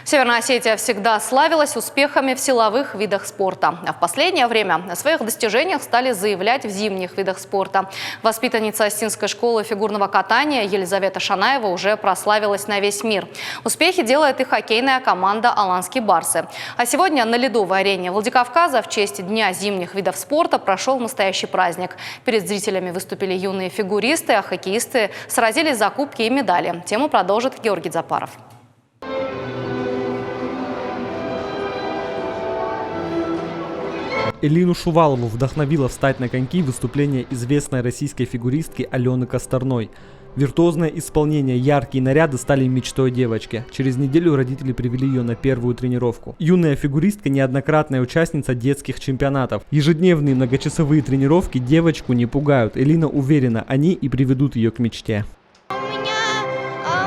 Северная Осетия всегда славилась успехами в силовых видах спорта. А в последнее время о своих достижениях стали заявлять в зимних видах спорта. Воспитанница Остинской школы фигурного катания Елизавета Шанаева уже прославилась на весь мир. Успехи делает и хоккейная команда «Аланские барсы». А сегодня на ледовой арене Владикавказа в честь Дня зимних видов спорта прошел настоящий праздник. Перед зрителями выступили юные фигуристы, а хоккеисты сразились за кубки и медали. Тему продолжит Георгий Запаров. Элину Шувалову вдохновило встать на коньки выступление известной российской фигуристки Алены Косторной. Виртуозное исполнение, яркие наряды стали мечтой девочки. Через неделю родители привели ее на первую тренировку. Юная фигуристка – неоднократная участница детских чемпионатов. Ежедневные многочасовые тренировки девочку не пугают. Элина уверена, они и приведут ее к мечте. У меня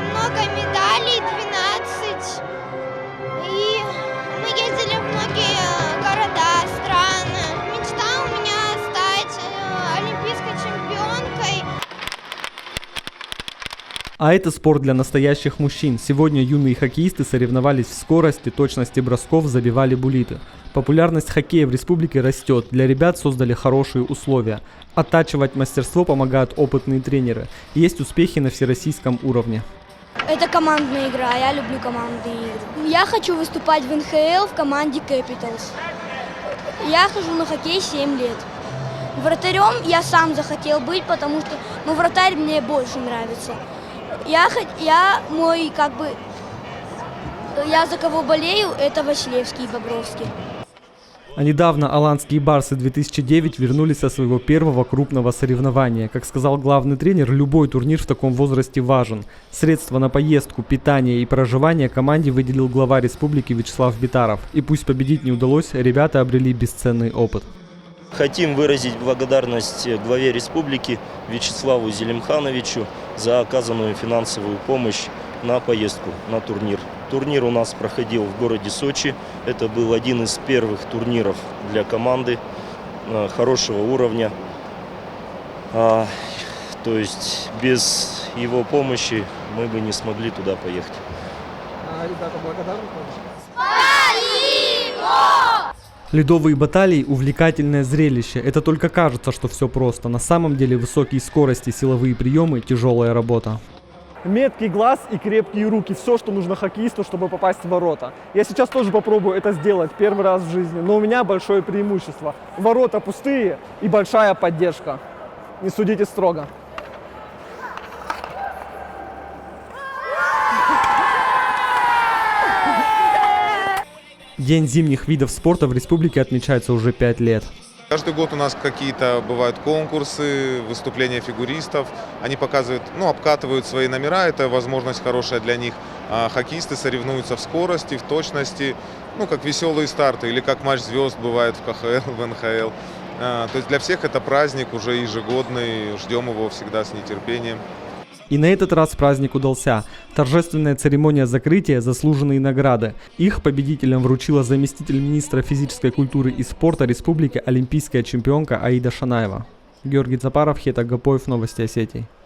много медалей, 12. И мы ездили в многие города, страны. Мечта у меня стать олимпийской чемпионкой. А это спорт для настоящих мужчин. Сегодня юные хоккеисты соревновались в скорости, точности бросков, забивали буллиты. Популярность хоккея в республике растет. Для ребят создали хорошие условия. Оттачивать мастерство помогают опытные тренеры. Есть успехи на всероссийском уровне. Это командная игра, я люблю командные игры. Я хочу выступать в НХЛ в команде Capitals. Я хожу на хоккей 7 лет. Вратарем я сам захотел быть, потому что вратарь мне больше нравится. Я за кого болею, это Василевский и Бобровский. А недавно Аланские барсы 2009 вернулись со своего первого крупного соревнования. Как сказал главный тренер, любой турнир в таком возрасте важен. Средства на поездку, питание и проживание команде выделил глава республики Вячеслав Битаров. И пусть победить не удалось, ребята обрели бесценный опыт. Хотим выразить благодарность главе республики Вячеславу Зелимхановичу за оказанную финансовую помощь на поездку на турнир. Турнир у нас проходил в городе Сочи. Это был один из первых турниров для команды хорошего уровня. То есть без его помощи мы бы не смогли туда поехать. Ребята благодарны? Ледовые баталии – увлекательное зрелище. Это только кажется, что все просто. На самом деле высокие скорости, силовые приемы – тяжелая работа. Меткий глаз и крепкие руки – все, что нужно хоккеисту, чтобы попасть в ворота. Я сейчас тоже попробую это сделать первый раз в жизни, но у меня большое преимущество. Ворота пустые и большая поддержка. Не судите строго. День зимних видов спорта в республике отмечается уже 5 лет. Каждый год у нас какие-то бывают конкурсы, выступления фигуристов. Они показывают, обкатывают свои номера, это возможность хорошая для них. А хоккеисты соревнуются в скорости, в точности, как веселые старты или как матч звезд бывает в КХЛ, в НХЛ. То есть для всех это праздник уже ежегодный, ждем его всегда с нетерпением. И на этот раз праздник удался. Торжественная церемония закрытия, заслуженные награды. Их победителям вручила заместитель министра физической культуры и спорта республики олимпийская чемпионка Аида Шанаева. Георгий Запаров, Хета Гапоев, Новости Осетии.